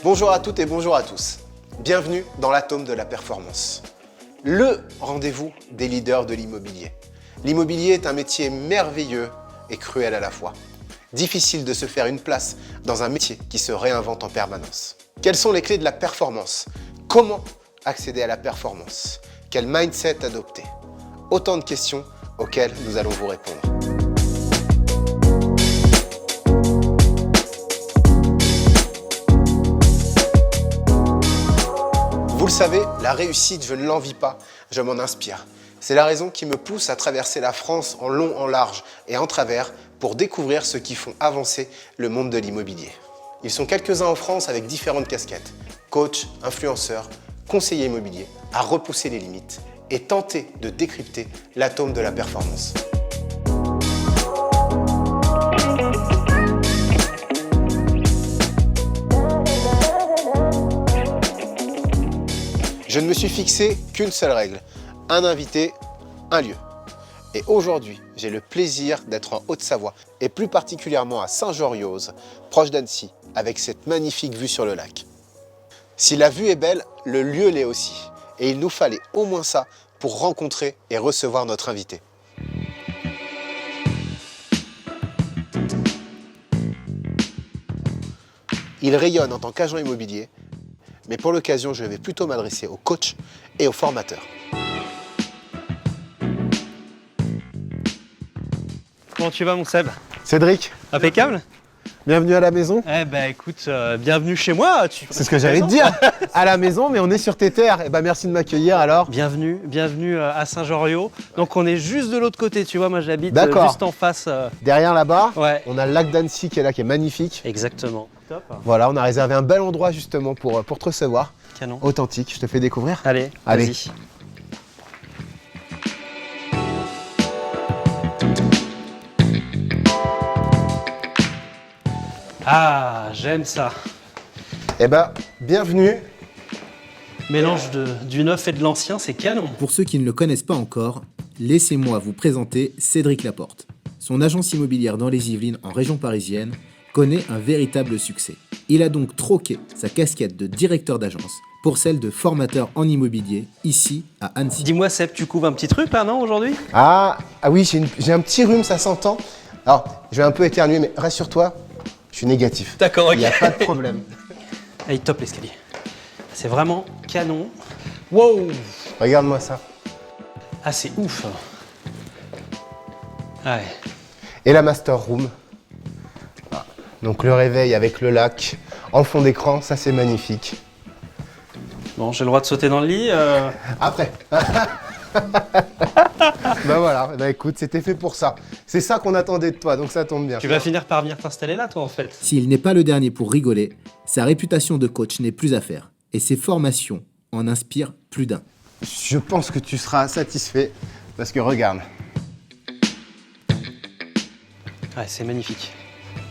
Bonjour à toutes et bonjour à tous. Bienvenue dans l'Atome de la performance. Le rendez-vous des leaders de l'immobilier. L'immobilier est un métier merveilleux et cruel à la fois. Difficile de se faire une place dans un métier qui se réinvente en permanence. Quelles sont les clés de la performance? Comment accéder à la performance? Quel mindset adopter? Autant de questions auxquelles nous allons vous répondre. Vous le savez, la réussite, je ne l'envie pas, je m'en inspire. C'est la raison qui me pousse à traverser la France en long, en large et en travers pour découvrir ceux qui font avancer le monde de l'immobilier. Ils sont quelques-uns en France avec différentes casquettes. Coach, influenceur, conseiller immobilier, à repousser les limites et tenter de décrypter l'atome de la performance. Je ne me suis fixé qu'une seule règle, un invité, un lieu. Et aujourd'hui, j'ai le plaisir d'être en Haute-Savoie et plus particulièrement à Saint-Georges, proche d'Annecy, avec cette magnifique vue sur le lac. Si la vue est belle, le lieu l'est aussi. Et il nous fallait au moins ça pour rencontrer et recevoir notre invité. Il rayonne en tant qu'agent immobilier, mais pour l'occasion, je vais plutôt m'adresser aux coachs et aux formateurs. Comment tu vas, mon Seb? Cédric, Impeccable. bienvenue à la maison. Eh ben écoute, bienvenue chez moi. C'est ce que j'allais te dire, à la maison, mais on est sur tes terres. Eh ben, merci de m'accueillir alors. Bienvenue à Saint-Georges. Donc on est juste de l'autre côté, tu vois, moi j'habite D'accord. juste en face. Derrière là-bas, Ouais. on a le lac d'Annecy qui est là, qui est magnifique. Exactement. Top. Voilà, on a réservé un bel endroit justement pour te recevoir. Canon. Authentique, je te fais découvrir. Allez, Allez. vas-y. Ah, j'aime ça. Eh ben, bienvenue. Mélange du neuf et de l'ancien, c'est canon. Pour ceux qui ne le connaissent pas encore, laissez-moi vous présenter Cédric Laporte. Son agence immobilière dans les Yvelines, en région parisienne, connaît un véritable succès. Il a donc troqué sa casquette de directeur d'agence pour celle de formateur en immobilier, ici à Annecy. Dis-moi, Seb, tu couvres un petit truc là, non, aujourd'hui? Ah oui, j'ai un petit rhume, ça s'entend. Alors, je vais un peu éternuer, mais rassure-toi, je suis négatif. D'accord, ok. Il n'y a pas de problème. Allez, top l'escalier. C'est vraiment canon. Wow! Regarde-moi ça. Ah, c'est ouf. Ouais. Et la master room. Ah, donc le réveil avec le lac en fond d'écran, ça c'est magnifique. Bon, j'ai le droit de sauter dans le lit. Après. Ben voilà, ben écoute, c'était fait pour ça. C'est ça qu'on attendait de toi, donc ça tombe bien. Tu vas finir par venir t'installer là, toi, en fait. S'il n'est pas le dernier pour rigoler, sa réputation de coach n'est plus à faire. Et ses formations en inspirent plus d'un. Je pense que tu seras satisfait, parce que regarde. Ouais, c'est magnifique.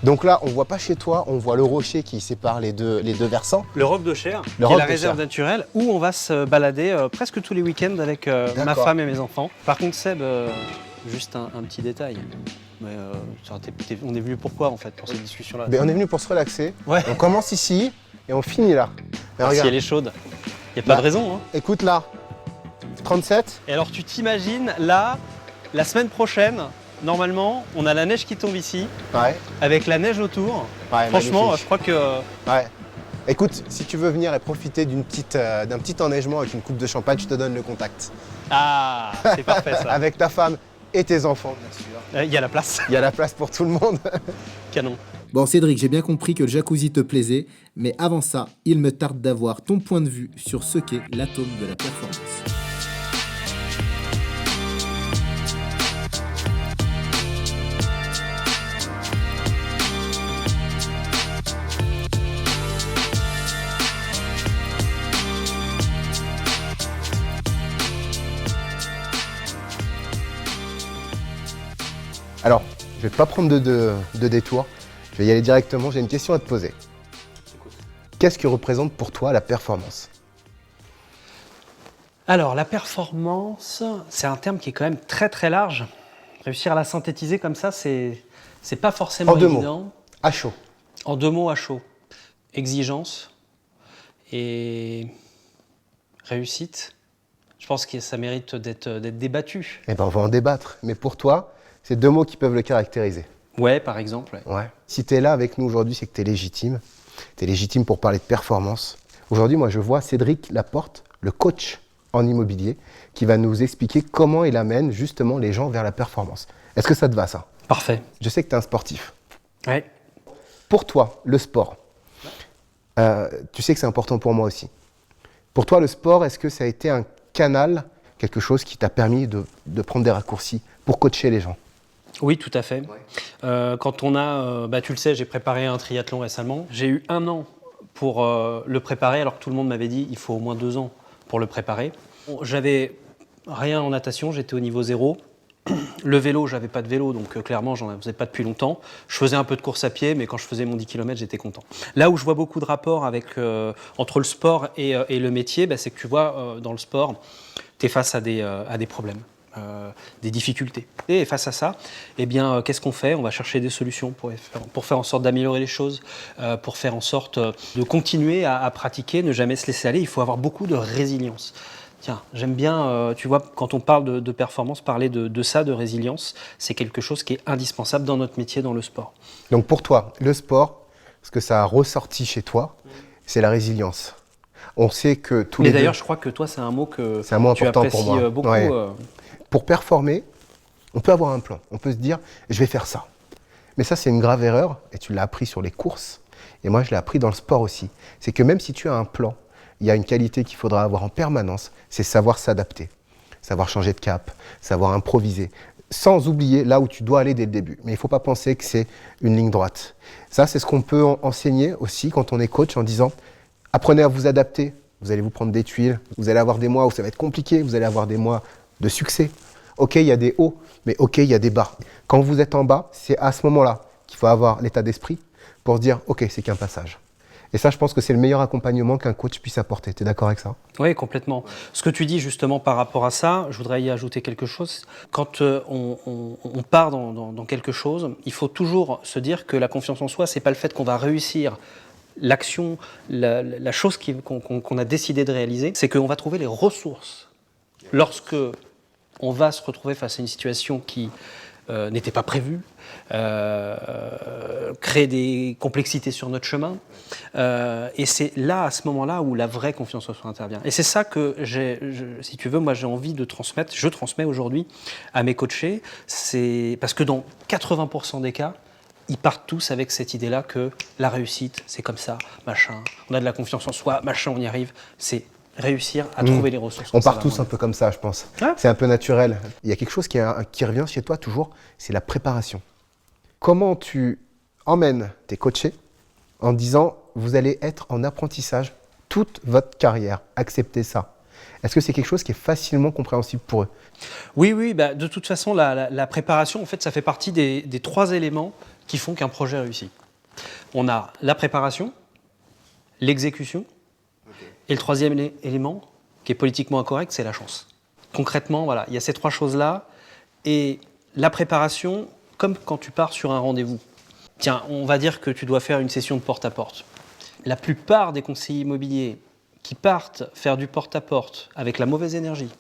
Donc là, on voit pas chez toi, on voit le rocher qui sépare les deux versants. Le roc de Cher, qui est roc la de réserve Cher. naturelle où on va se balader presque tous les week-ends avec ma D'accord. femme et mes enfants. Par contre, Seb, juste un petit détail. Mais, on est venu pourquoi, en fait, pour cette discussion-là? Ben, on est venu pour se relaxer. Ouais. On commence ici et on finit là. Ben, Si regarde. elle est chaude. Il n'y a pas Bah. de raison, hein. Écoute là, 37. Et alors, tu t'imagines, là, la semaine prochaine, normalement, on a la neige qui tombe ici, Ouais. avec la neige autour. Ouais, Franchement, magnifique. je crois que... Ouais. Écoute, si tu veux venir et profiter d'un petit enneigement avec une coupe de champagne, je te donne le contact. Ah, c'est parfait, ça. Avec ta femme et tes enfants, bien sûr. Il y a la place. Il y a la place pour tout le monde. Canon. Bon Cédric, j'ai bien compris que le jacuzzi te plaisait, mais avant ça, il me tarde d'avoir ton point de vue sur ce qu'est l'atome de la performance. Alors, je vais pas prendre de détour. Je vais y aller directement. J'ai une question à te poser. Qu'est-ce que représente pour toi la performance? Alors, la performance, c'est un terme qui est quand même très très large. Réussir à la synthétiser comme ça, c'est pas forcément En deux évident. mots, à chaud. En deux mots à chaud. Exigence, et réussite, je pense que ça mérite d'être débattu. Eh ben, on va en débattre. Mais pour toi, c'est 2 mots qui peuvent le caractériser. Ouais, par exemple. Ouais. Ouais. Si tu es là avec nous aujourd'hui, c'est que tu es légitime. Tu es légitime pour parler de performance. Aujourd'hui, moi, je vois Cédric Laporte, le coach en immobilier, qui va nous expliquer comment il amène justement les gens vers la performance. Est-ce que ça te va, ça? Parfait. Je sais que tu es un sportif. Ouais. Pour toi, le sport, tu sais que c'est important pour moi aussi. Pour toi, le sport, est-ce que ça a été un canal, quelque chose qui t'a permis de prendre des raccourcis pour coacher les gens? Oui, tout à fait. Quand on a, tu le sais, j'ai préparé un triathlon récemment. J'ai eu 1 an pour le préparer, alors que tout le monde m'avait dit il faut au moins 2 ans pour le préparer. J'avais rien en natation, j'étais au niveau 0. Le vélo, j'avais pas de vélo, donc clairement, j'en faisais pas depuis longtemps. Je faisais un peu de course à pied, mais quand je faisais mon 10 km, j'étais content. Là où je vois beaucoup de rapports entre le sport et le métier, c'est que tu vois, dans le sport, tu es face à des problèmes. Des difficultés. Et face à ça, qu'est-ce qu'on fait? On va chercher des solutions pour faire en sorte d'améliorer les choses, pour faire en sorte de continuer à pratiquer, ne jamais se laisser aller. Il faut avoir beaucoup de résilience. Tiens, j'aime bien, tu vois, quand on parle de performance, parler de ça, de résilience, c'est quelque chose qui est indispensable dans notre métier, dans le sport. Donc pour toi, le sport, ce que ça a ressorti chez toi, c'est la résilience. On sait que tous les deux... Mais d'ailleurs, je crois que toi, c'est un mot que c'est un mot tu important apprécies pour moi. beaucoup. Ouais. Pour performer, on peut avoir un plan. On peut se dire, je vais faire ça. Mais ça, c'est une grave erreur, et tu l'as appris sur les courses. Et moi, je l'ai appris dans le sport aussi. C'est que même si tu as un plan, il y a une qualité qu'il faudra avoir en permanence, c'est savoir s'adapter, savoir changer de cap, savoir improviser, sans oublier là où tu dois aller dès le début. Mais il ne faut pas penser que c'est une ligne droite. Ça, c'est ce qu'on peut enseigner aussi quand on est coach en disant, apprenez à vous adapter. Vous allez vous prendre des tuiles, vous allez avoir des mois où ça va être compliqué, vous allez avoir des mois de succès. Ok, il y a des hauts, mais ok, il y a des bas. Quand vous êtes en bas, c'est à ce moment-là qu'il faut avoir l'état d'esprit pour se dire, ok, c'est qu'un passage. Et ça, je pense que c'est le meilleur accompagnement qu'un coach puisse apporter. Tu es d'accord avec ça? Oui, complètement. Ce que tu dis justement par rapport à ça, je voudrais y ajouter quelque chose. Quand on part dans quelque chose, il faut toujours se dire que la confiance en soi, c'est pas le fait qu'on va réussir l'action, la chose qu'on a décidé de réaliser, c'est qu'on va trouver les ressources. Lorsque on va se retrouver face à une situation qui n'était pas prévue, créer des complexités sur notre chemin. Et c'est là, à ce moment-là, où la vraie confiance en soi intervient. Et c'est ça que, si tu veux, moi j'ai envie de transmettre, je transmets aujourd'hui à mes coachés, c'est parce que dans 80% des cas, ils partent tous avec cette idée-là que la réussite, c'est comme ça, machin, on a de la confiance en soi, machin, on y arrive, c'est réussir à trouver les ressources. On part tous un peu comme ça, je pense. Ah. C'est un peu naturel. Il y a quelque chose qui revient chez toi toujours, c'est la préparation. Comment tu emmènes tes coachés en disant « vous allez être en apprentissage toute votre carrière, acceptez ça ». Est-ce que c'est quelque chose qui est facilement compréhensible pour eux? Oui, de toute façon, la préparation, en fait, ça fait partie des 3 éléments qui font qu'un projet réussit. On a la préparation, l'exécution, et le 3e élément, qui est politiquement incorrect, c'est la chance. Concrètement, voilà, il y a ces 3 choses-là. Et la préparation, comme quand tu pars sur un rendez-vous. Tiens, on va dire que tu dois faire une session de porte-à-porte. La plupart des conseillers immobiliers qui partent faire du porte-à-porte avec la mauvaise énergie,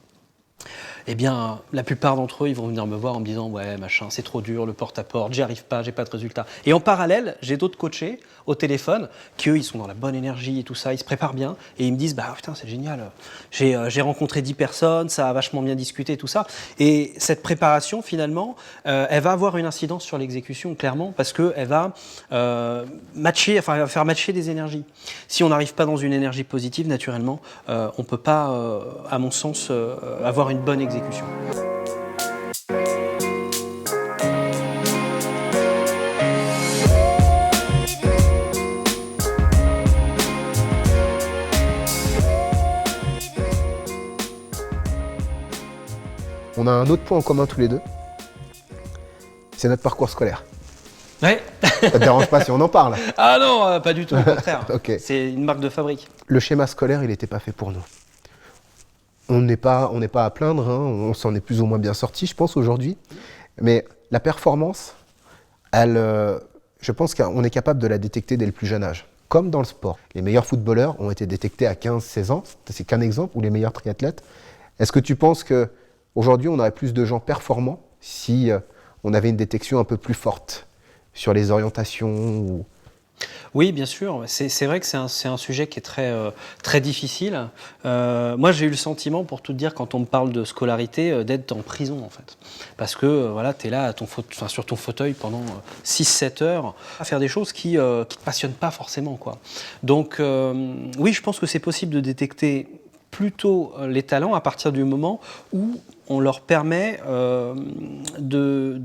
eh bien, la plupart d'entre eux, ils vont venir me voir en me disant « ouais, machin, c'est trop dur, le porte-à-porte, j'y arrive pas, j'ai pas de résultat ». Et en parallèle, j'ai d'autres coachés au téléphone qui, eux, ils sont dans la bonne énergie et tout ça, ils se préparent bien et ils me disent « bah putain, c'est génial, j'ai rencontré 10 personnes, ça a vachement bien discuté, tout ça ». Et cette préparation, finalement, elle va avoir une incidence sur l'exécution, clairement, parce qu'elle va elle va faire matcher des énergies. Si on n'arrive pas dans une énergie positive, naturellement, on ne peut pas, à mon sens, avoir une bonne exécution. On a un autre point en commun tous les deux, c'est notre parcours scolaire. Ouais. Ça te dérange pas si on en parle? Ah non, pas du tout, au contraire. Ok. C'est une marque de fabrique. Le schéma scolaire, il n'était pas fait pour nous. On n'est pas à plaindre, hein, on s'en est plus ou moins bien sorti, je pense, aujourd'hui. Mais la performance, je pense qu'on est capable de la détecter dès le plus jeune âge. comme dans le sport. Les meilleurs footballeurs ont été détectés à 15-16 ans, c'est qu'un exemple, ou les meilleurs triathlètes. Est-ce que tu penses qu'aujourd'hui, on aurait plus de gens performants si on avait une détection un peu plus forte sur les orientations ou... Oui, bien sûr. C'est vrai que c'est un sujet qui est très difficile. Moi, j'ai eu le sentiment, pour tout te dire, quand on me parle de scolarité, d'être en prison, en fait. Parce que voilà, tu es là sur ton fauteuil pendant 6-7 heures à faire des choses qui ne te passionnent pas forcément, quoi. Donc, oui, je pense que c'est possible de détecter plutôt les talents à partir du moment où on leur permet de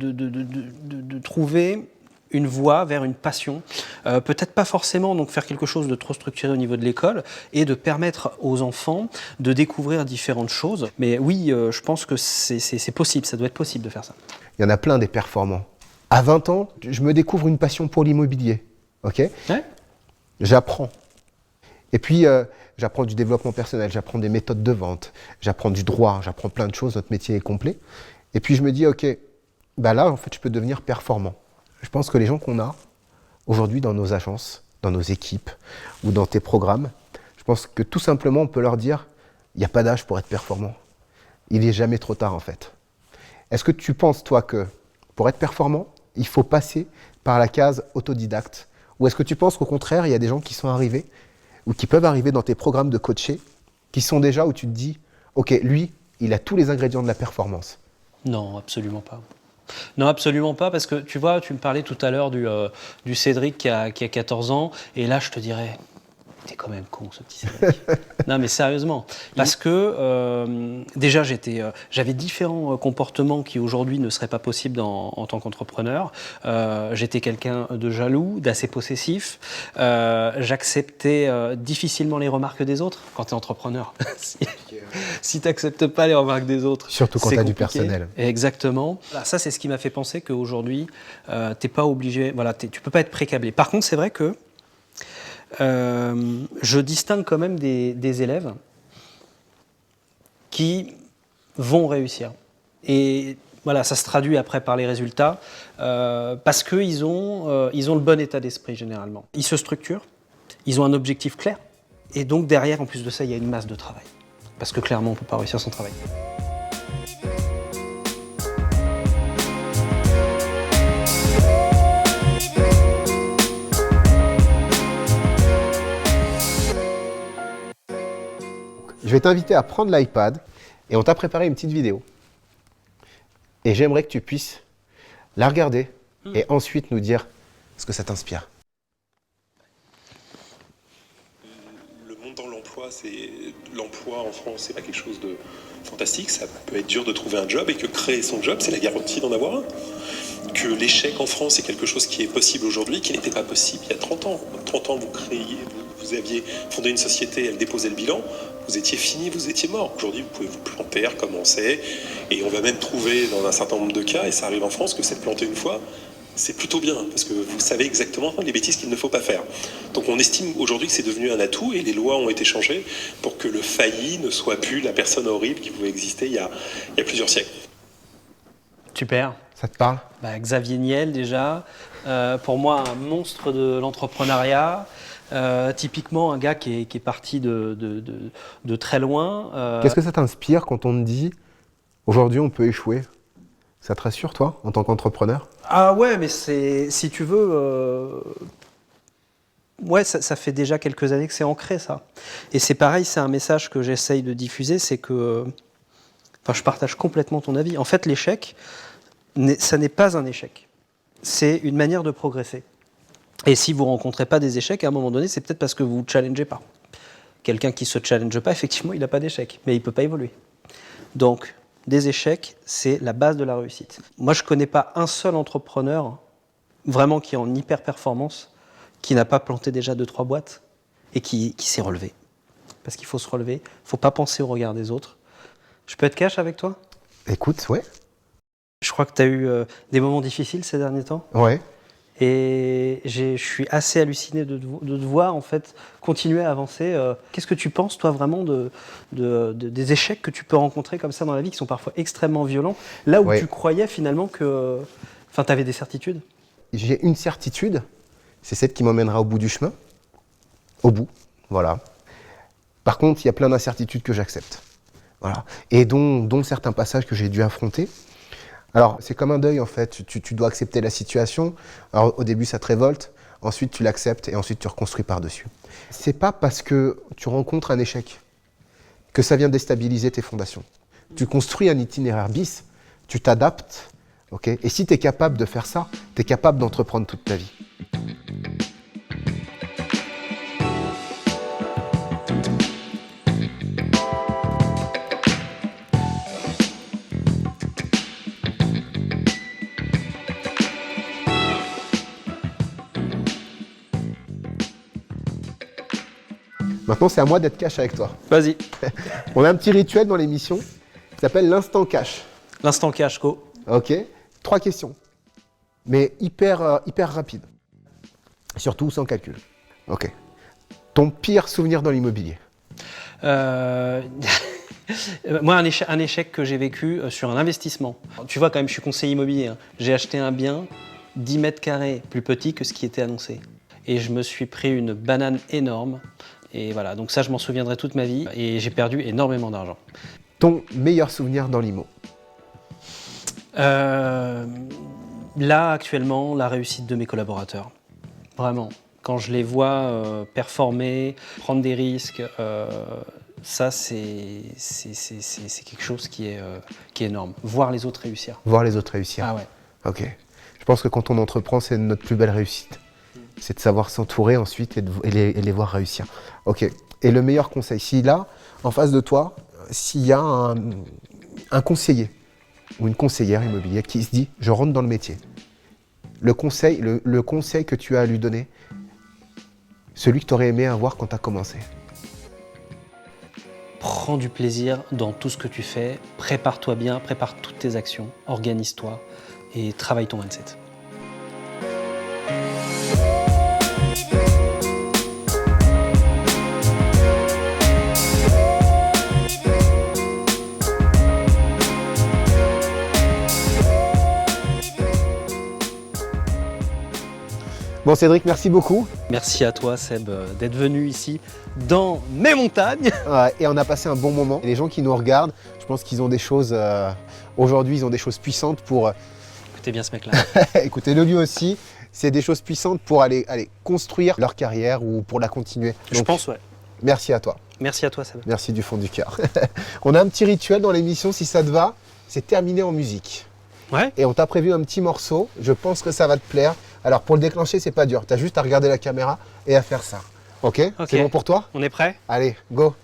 trouver une voie vers une passion, peut-être pas forcément donc faire quelque chose de trop structuré au niveau de l'école et de permettre aux enfants de découvrir différentes choses. Mais oui, je pense que c'est possible, ça doit être possible de faire ça. Il y en a plein des performants. À 20 ans, je me découvre une passion pour l'immobilier, ok ? Ouais. J'apprends. Et puis, j'apprends du développement personnel, j'apprends des méthodes de vente, j'apprends du droit, j'apprends plein de choses, notre métier est complet. Et puis je me dis, ok, bah là, en fait, je peux devenir performant. Je pense que les gens qu'on a aujourd'hui dans nos agences, dans nos équipes ou dans tes programmes, je pense que tout simplement on peut leur dire il n'y a pas d'âge pour être performant. Il n'est jamais trop tard en fait. Est-ce que tu penses toi que pour être performant, il faut passer par la case autodidacte? Ou est-ce que tu penses qu'au contraire, il y a des gens qui sont arrivés ou qui peuvent arriver dans tes programmes de coacher qui sont déjà où tu te dis ok, lui, il a tous les ingrédients de la performance? Non, absolument pas. Non, absolument pas, parce que tu vois, tu me parlais tout à l'heure du Cédric qui a 14 ans, et là je te dirais, t'es quand même con ce petit Cédric. Non mais sérieusement, parce que déjà j'avais différents comportements qui aujourd'hui ne seraient pas possibles en tant qu'entrepreneur. J'étais quelqu'un de jaloux, d'assez possessif, j'acceptais difficilement les remarques des autres quand tu es entrepreneur. Si tu n'acceptes pas les remarques des autres, surtout quand tu as du compliqué. personnel. Exactement. Ça, c'est ce qui m'a fait penser qu'aujourd'hui, t'es pas obligé, voilà, tu peux pas être pré-câblé. Par contre, c'est vrai que je distingue quand même des élèves qui vont réussir. Et voilà, ça se traduit après par les résultats, parce qu'ils ont le bon état d'esprit généralement. Ils se structurent, ils ont un objectif clair, et donc derrière, en plus de ça, il y a une masse de travail. Parce que clairement, on ne peut pas réussir sans travail. Je vais t'inviter à prendre l'iPad et on t'a préparé une petite vidéo. Et j'aimerais que tu puisses la regarder et ensuite nous dire ce que ça t'inspire. Le monde dans l'emploi, l'emploi en France, c'est pas quelque chose de fantastique. Ça peut être dur de trouver un job et que créer son job, c'est la garantie d'en avoir un. Que l'échec en France est quelque chose qui est possible aujourd'hui, qui n'était pas possible il y a 30 ans. 30 ans, vous aviez fondé une société, elle déposait le bilan, vous étiez fini, vous étiez mort. Aujourd'hui, vous pouvez vous planter, recommencer, et on va même trouver dans un certain nombre de cas, et ça arrive en France, que s'être planté une fois, c'est plutôt bien, parce que vous savez exactement les bêtises qu'il ne faut pas faire. Donc on estime aujourd'hui que c'est devenu un atout, et les lois ont été changées pour que le failli ne soit plus la personne horrible qui pouvait exister il y a plusieurs siècles. Super. Ça te parle ? Xavier Niel déjà, pour moi un monstre de l'entrepreneuriat, typiquement un gars qui est parti de très loin. Qu'est-ce que ça t'inspire quand on te dit aujourd'hui on peut échouer ? Ça te rassure toi en tant qu'entrepreneur ? Ah ouais, mais si tu veux, ouais, ça fait déjà quelques années que c'est ancré ça. Et c'est pareil, c'est un message que j'essaye de diffuser, c'est que, je partage complètement ton avis. En fait, l'échec, ça n'est pas un échec. C'est une manière de progresser. Et si vous ne rencontrez pas des échecs, à un moment donné, c'est peut-être parce que vous ne challengez pas. Quelqu'un qui ne se challenge pas, effectivement, il n'a pas d'échec, mais il ne peut pas évoluer. Donc, des échecs, c'est la base de la réussite. Moi, je ne connais pas un seul entrepreneur, vraiment qui est en hyper performance, qui n'a pas planté déjà 2-3 boîtes et qui s'est relevé. Parce qu'il faut se relever, il ne faut pas penser au regard des autres. Je peux être cash avec toi ? Écoute, ouais. Je crois que tu as eu des moments difficiles ces derniers temps. Ouais. Et je suis assez halluciné de te voir en fait continuer à avancer. Qu'est-ce que tu penses toi vraiment des échecs que tu peux rencontrer comme ça dans la vie qui sont parfois extrêmement violents, là où tu croyais finalement que tu avais des certitudes? J'ai une certitude, c'est celle qui m'emmènera au bout du chemin. au bout, voilà. Par contre, il y a plein d'incertitudes que j'accepte, voilà. Et dont certains passages que j'ai dû affronter. Alors, c'est comme un deuil, en fait. Tu dois accepter la situation. Alors, au début, ça te révolte. Ensuite, tu l'acceptes et ensuite, tu reconstruis par-dessus. C'est pas parce que tu rencontres un échec que ça vient déstabiliser tes fondations. Tu construis un itinéraire bis, tu t'adaptes, ok ? Et si tu es capable de faire ça, tu es capable d'entreprendre toute ta vie. Maintenant, c'est à moi d'être cash avec toi. Vas-y. On a un petit rituel dans l'émission qui s'appelle l'instant cash. L'instant cash, go. Ok, 3 questions, mais hyper rapide. Surtout sans calcul. Ok. Ton pire souvenir dans l'immobilier? Moi, un échec que j'ai vécu sur un investissement. Tu vois, quand même, je suis conseiller immobilier. Hein. J'ai acheté un bien 10 mètres carrés plus petit que ce qui était annoncé. Et je me suis pris une banane énorme. Et voilà, donc ça, je m'en souviendrai toute ma vie. Et j'ai perdu énormément d'argent. Ton meilleur souvenir dans l'IMO? Là, actuellement, la réussite de mes collaborateurs. Vraiment. Quand je les vois performer, prendre des risques, ça, c'est quelque chose qui est énorme. Voir les autres réussir. Voir les autres réussir. Ah ouais. Ok. Je pense que quand on entreprend, c'est notre plus belle réussite. C'est de savoir s'entourer ensuite et les voir réussir. Ok. Et le meilleur conseil, si là, en face de toi, s'il y a un conseiller ou une conseillère immobilière qui se dit « je rentre dans le métier », le conseil que tu as à lui donner, celui que tu aurais aimé avoir quand tu as commencé. Prends du plaisir dans tout ce que tu fais, prépare-toi bien, prépare toutes tes actions, organise-toi et travaille ton mindset. Bon Cédric, merci beaucoup. Merci à toi Seb d'être venu ici dans mes montagnes. Et on a passé un bon moment. Et les gens qui nous regardent, je pense qu'ils ont des choses, aujourd'hui ils ont des choses puissantes pour... Écoutez bien ce mec-là. Écoutez-le lui aussi, c'est des choses puissantes pour aller construire leur carrière ou pour la continuer. Je pense, ouais. Merci à toi. Merci à toi Seb. Merci du fond du cœur. On a un petit rituel dans l'émission, si ça te va, c'est terminé en musique. Ouais. Et on t'a prévu un petit morceau, je pense que ça va te plaire. Alors pour le déclencher, c'est pas dur, t'as juste à regarder la caméra et à faire ça. Ok? C'est bon pour toi? On est prêt? Allez, go!